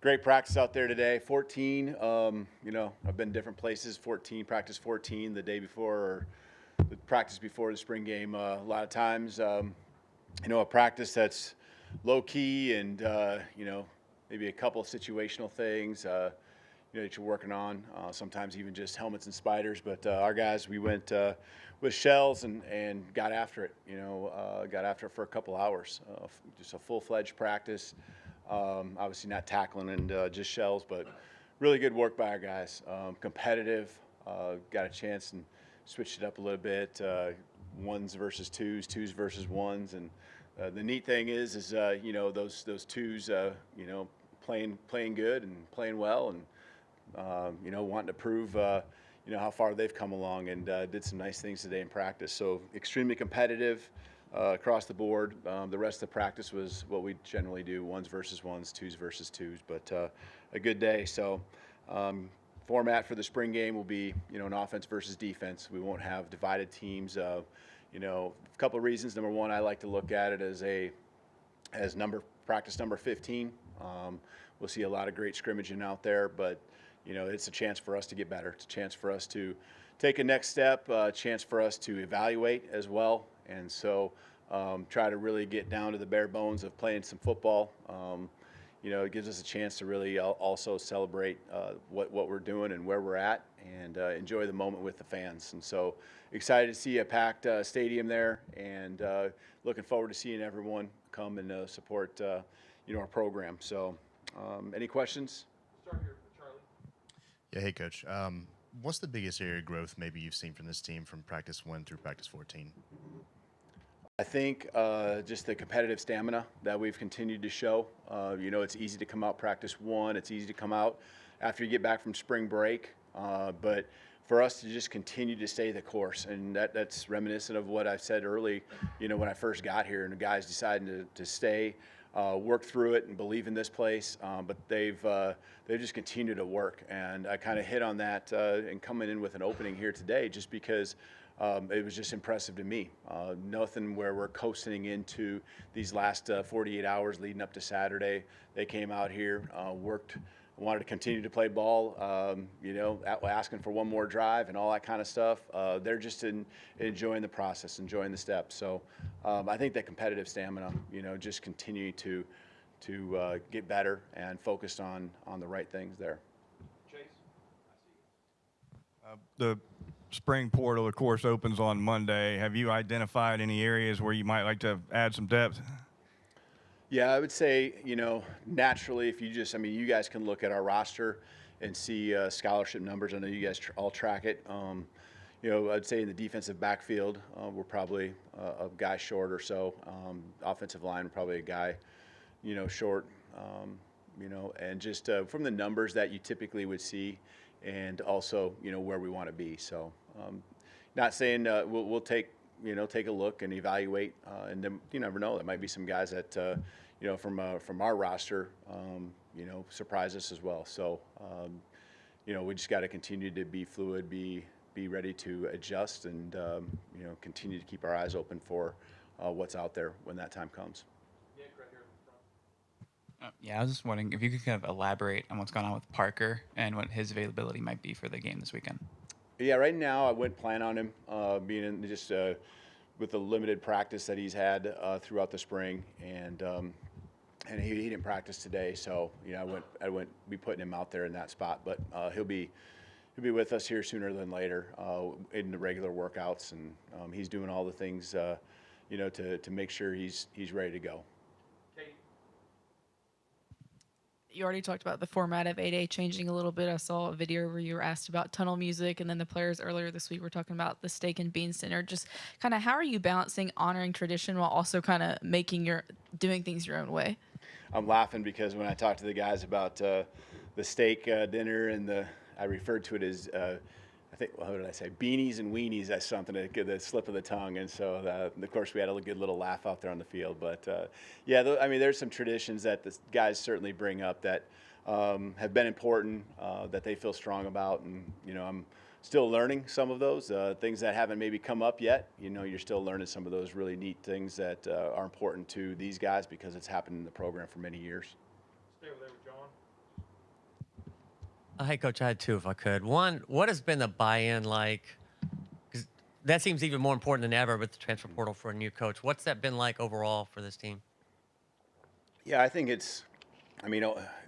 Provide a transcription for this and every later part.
Great practice out there today. 14, I've been different places. 14, practice 14 the day before, or the practice before the spring game. A lot of times, a practice that's low key and, maybe a couple of situational things, that you're working on. Sometimes even just helmets and spiders. But our guys, we went with shells and got after it. Got after it for a couple hours. Just a full-fledged practice. Obviously not tackling and just shells, but really good work by our guys. Competitive, got a chance and switched it up a little bit. Ones versus twos, twos versus ones, and the neat thing is those twos, playing good and playing well, and wanting to prove how far they've come along, and did some nice things today in practice. So extremely competitive. Across the board. The rest of the practice was what we generally do, ones versus ones, twos versus twos, but a good day. So format for the spring game will be, an offense versus defense. We won't have divided teams. A couple of reasons. Number one, I like to look at it as practice number 15. We'll see a lot of great scrimmaging out there, but it's a chance for us to get better. It's a chance for us to take a next step, a chance for us to evaluate as well. And so try to really get down to the bare bones of playing some football. It gives us a chance to really also celebrate what we're doing and where we're at, and enjoy the moment with the fans. And so excited to see a packed stadium there, and looking forward to seeing everyone come and support our program. So any questions? Start here with Charlie. Yeah, hey, Coach. What's the biggest area of growth maybe you've seen from this team from practice 1 through practice 14? I think just the competitive stamina that we've continued to show. It's easy to come out practice 1. It's easy to come out after you get back from spring break. But for us to just continue to stay the course, and that's reminiscent of what I said early, when I first got here, and the guys decided to stay, work through it and believe in this place. But they've just continued to work. And I kind of hit on that and coming in with an opening here today, just because it was just impressive to me. Nothing where we're coasting into these last 48 hours leading up to Saturday. They came out here, worked, wanted to continue to play ball, asking for one more drive and all that kind of stuff. They're just enjoying the process, enjoying the steps. So I think that competitive stamina, just continue to get better and focused on the right things there. Chase, I see you. The spring portal, of course, opens on Monday. Have you identified any areas where you might like to add some depth? Yeah, I would say, naturally, if you guys can look at our roster and see scholarship numbers. I know you guys all track it. I'd say in the defensive backfield, we're probably a guy short or so. Offensive line, probably a guy, short, and just from the numbers that you typically would see, and also, where we want to be. So not saying we'll take a look and evaluate, and then you never know. There might be some guys that from our roster, surprise us as well. So we just got to continue to be fluid, be ready to adjust, and continue to keep our eyes open for what's out there when that time comes. Nick, right here in the front. Yeah, I was just wondering if you could kind of elaborate on what's going on with Parker and what his availability might be for the game this weekend. Yeah, right now I wouldn't plan on him being in just with the limited practice that he's had throughout the spring, and he didn't practice today, so I wouldn't be putting him out there in that spot. But he'll be with us here sooner than later in the regular workouts, and he's doing all the things to make sure he's ready to go. You already talked about the format of 8A changing a little bit. I saw a video where you were asked about tunnel music, and then the players earlier this week were talking about the Steak and Beans Dinner. Just kind of how are you balancing honoring tradition while also kind of doing things your own way? I'm laughing because when I talked to the guys about the steak dinner, and I referred to it as what did I say? Beanies and weenies. That's something to get the slip of the tongue. And so, of course, we had a good little laugh out there on the field. But there's some traditions that the guys certainly bring up that have been important, that they feel strong about. And I'm still learning some of those things that haven't maybe come up yet. You're still learning some of those really neat things that are important to these guys because it's happened in the program for many years. Stay over there with John. Hey, Coach, I had two if I could. One, what has been the buy-in like? 'Cause that seems even more important than ever with the transfer portal for a new coach. What's that been like overall for this team? Yeah, I think it's. I mean,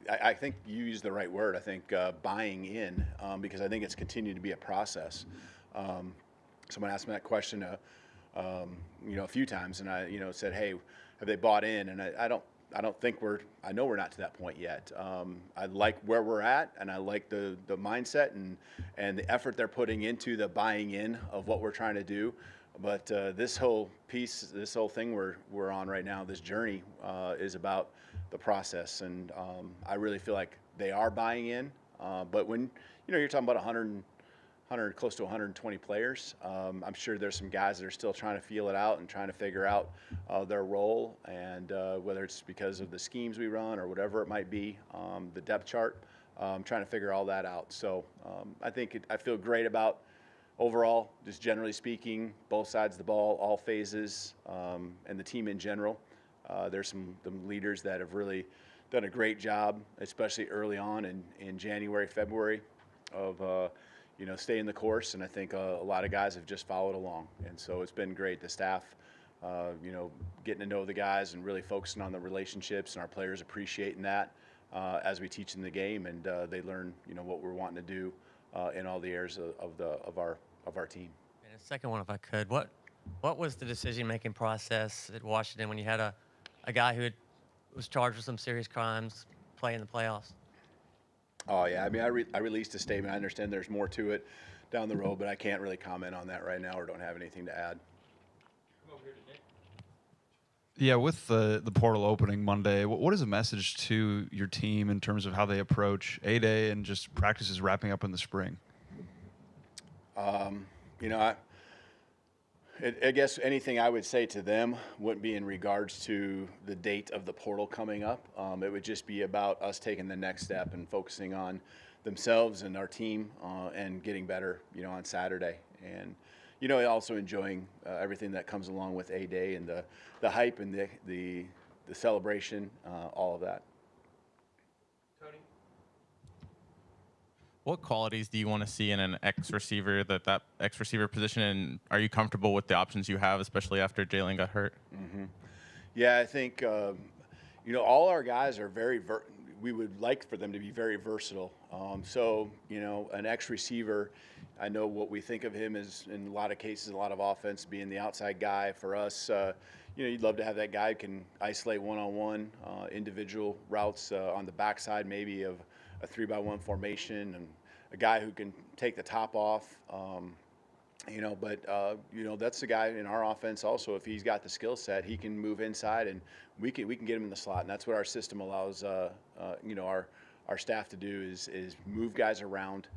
I think you used the right word. I think buying in, because I think it's continued to be a process. Um, Someone asked me that question, a few times, and I, said, "Hey, have they bought in?" And I don't think I know we're not to that point yet. I like where we're at, and I like the mindset and the effort they're putting into the buying in of what we're trying to do. But this whole piece, this whole thing we're on right now, this journey is about the process, and I really feel like they are buying in. But when you're talking about 100, close to 120 players. I'm sure there's some guys that are still trying to feel it out and trying to figure out their role, and whether it's because of the schemes we run or whatever it might be, the depth chart, trying to figure all that out. So I feel great about overall, just generally speaking, both sides of the ball, all phases, and the team in general. There's some leaders that have really done a great job, especially early on in January, February, of staying the course, and I think a lot of guys have just followed along, and so it's been great. The staff, getting to know the guys and really focusing on the relationships, and our players appreciating that as we teach them the game, and they learn, what we're wanting to do in all the areas of our team. And a second one, if I could, what was the decision-making process at Washington when you had a guy who was charged with some serious crimes play in the playoffs? Oh yeah, I mean, I released a statement. I understand there's more to it down the road, but I can't really comment on that right now, or don't have anything to add. Come over here to Nick. Yeah, with the portal opening Monday, what is a message to your team in terms of how they approach A-Day and just practices wrapping up in the spring? I guess anything I would say to them wouldn't be in regards to the date of the portal coming up. It would just be about us taking the next step and focusing on themselves and our team, and getting better, on Saturday. And, also enjoying everything that comes along with A-Day and the hype and the celebration, all of that. Tony. What qualities do you want to see in an X receiver, that X receiver position, and are you comfortable with the options you have, especially after Jalen got hurt? Mm-hmm. Yeah, I think all our guys are we would like for them to be very versatile. So an X receiver, I know what we think of him is in a lot of cases, a lot of offense being the outside guy. For us, you'd love to have that guy who can isolate one-on-one, individual routes on the backside, maybe of a 3-by-1 formation, and a guy who can take the top off. That's the guy in our offense also. If he's got the skill set, he can move inside, and we can get him in the slot. And that's what our system allows our staff to do is move guys around,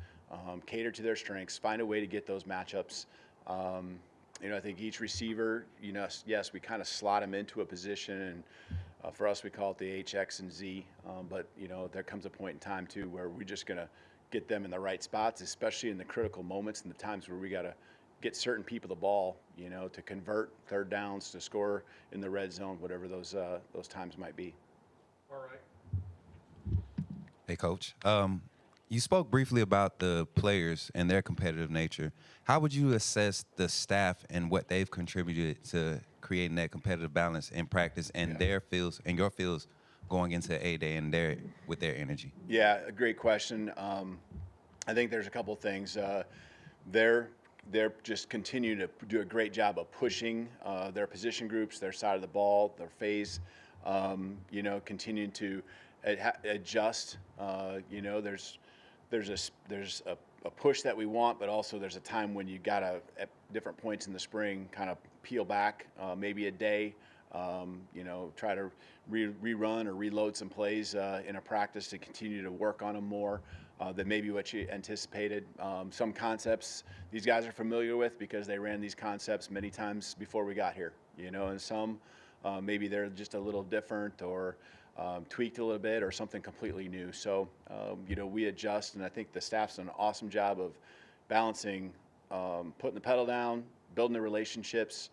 cater to their strengths, find a way to get those matchups. I think each receiver, yes, we kind of slot them into a position, and for us, we call it the H, X, and Z. But there comes a point in time too where we're just gonna get them in the right spots, especially in the critical moments and the times where we gotta get certain people the ball, to convert third downs, to score in the red zone, whatever those times might be. All right. Hey, Coach. You spoke briefly about the players and their competitive nature. How would you assess the staff and what they've contributed to creating that competitive balance in practice and their fields and your fields going into A-Day and with their energy? Yeah, a great question. I think there's a couple of things. They're just continue to do a great job of pushing their position groups, their side of the ball, their phase. Continuing to adjust. There's a push that we want, but also there's a time when you gotta at different points in the spring kind of peel back, maybe a day. Try to rerun or reload some plays in a practice to continue to work on them more than maybe what you anticipated. Some concepts these guys are familiar with because they ran these concepts many times before we got here, and some maybe they're just a little different or tweaked a little bit or something completely new. So, we adjust, and I think the staff's done an awesome job of balancing, putting the pedal down, building the relationships.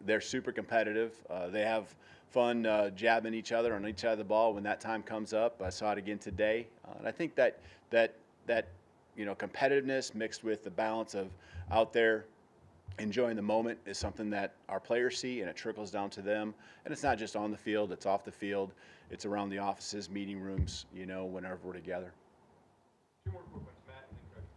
They're super competitive. They have fun jabbing each other on each side of the ball when that time comes up. I saw it again today. And I think that that competitiveness mixed with the balance of out there enjoying the moment is something that our players see, and it trickles down to them. And it's not just on the field; it's off the field. It's around the offices, meeting rooms. Whenever we're together. Two more quick ones, Matt, and then Coach.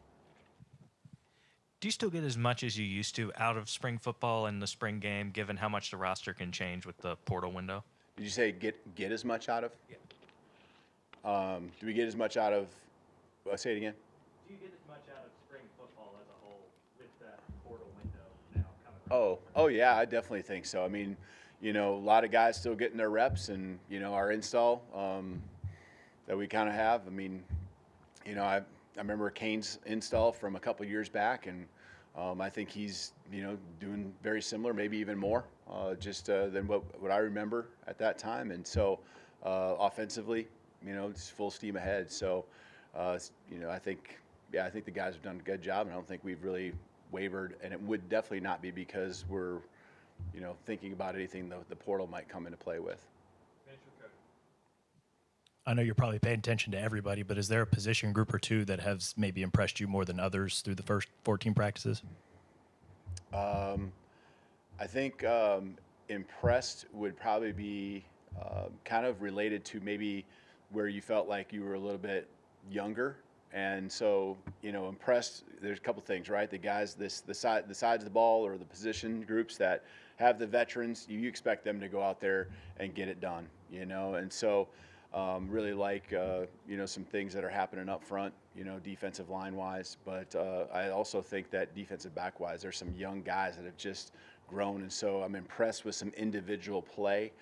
Do you still get as much as you used to out of spring football and the spring game, given how much the roster can change with the portal window? Did you say get as much out of? Yeah. Do we get as much out of? Say it again. Do you get as much out of spring football as a whole with that portal window now coming? Oh yeah, I definitely think so. I mean, a lot of guys still getting their reps, and our install that we kind of have. I mean, I remember Kane's install from a couple years back, and I think he's doing very similar, maybe even more, than what I remember at that time. And so offensively, it's full steam ahead. So I think the guys have done a good job, and I don't think we've really wavered. And it would definitely not be because we're thinking about anything the portal might come into play with. Finish with Coach. I know you're probably paying attention to everybody, but is there a position group or two that has maybe impressed you more than others through the first 14 practices? I think impressed would probably be kind of related to maybe where you felt like you were a little bit younger. And so, impressed, there's a couple things, right? The guys, the sides of the ball or the position groups that have the veterans, you expect them to go out there and get it done, And so really like, some things that are happening up front, defensive line-wise. But I also think that defensive back-wise, there's some young guys that have just grown. And so I'm impressed with some individual play,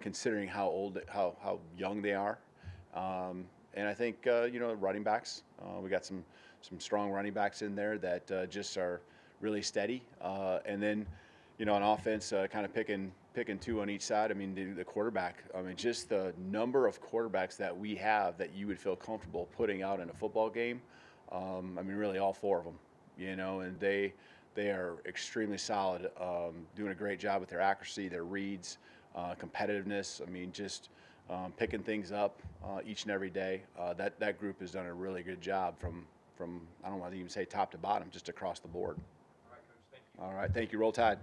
considering how young they are. And I think, running backs, we got some strong running backs in there that just are really steady. And then, on offense, kind of picking two on each side. I mean, the quarterback, just the number of quarterbacks that we have that you would feel comfortable putting out in a football game. Really all four of them, and they are extremely solid, doing a great job with their accuracy, their reads, competitiveness. Picking things up each and every day. That group has done a really good job from I don't want to even say top to bottom, just across the board. All right, Coach. Thank you. All right, thank you. Roll Tide.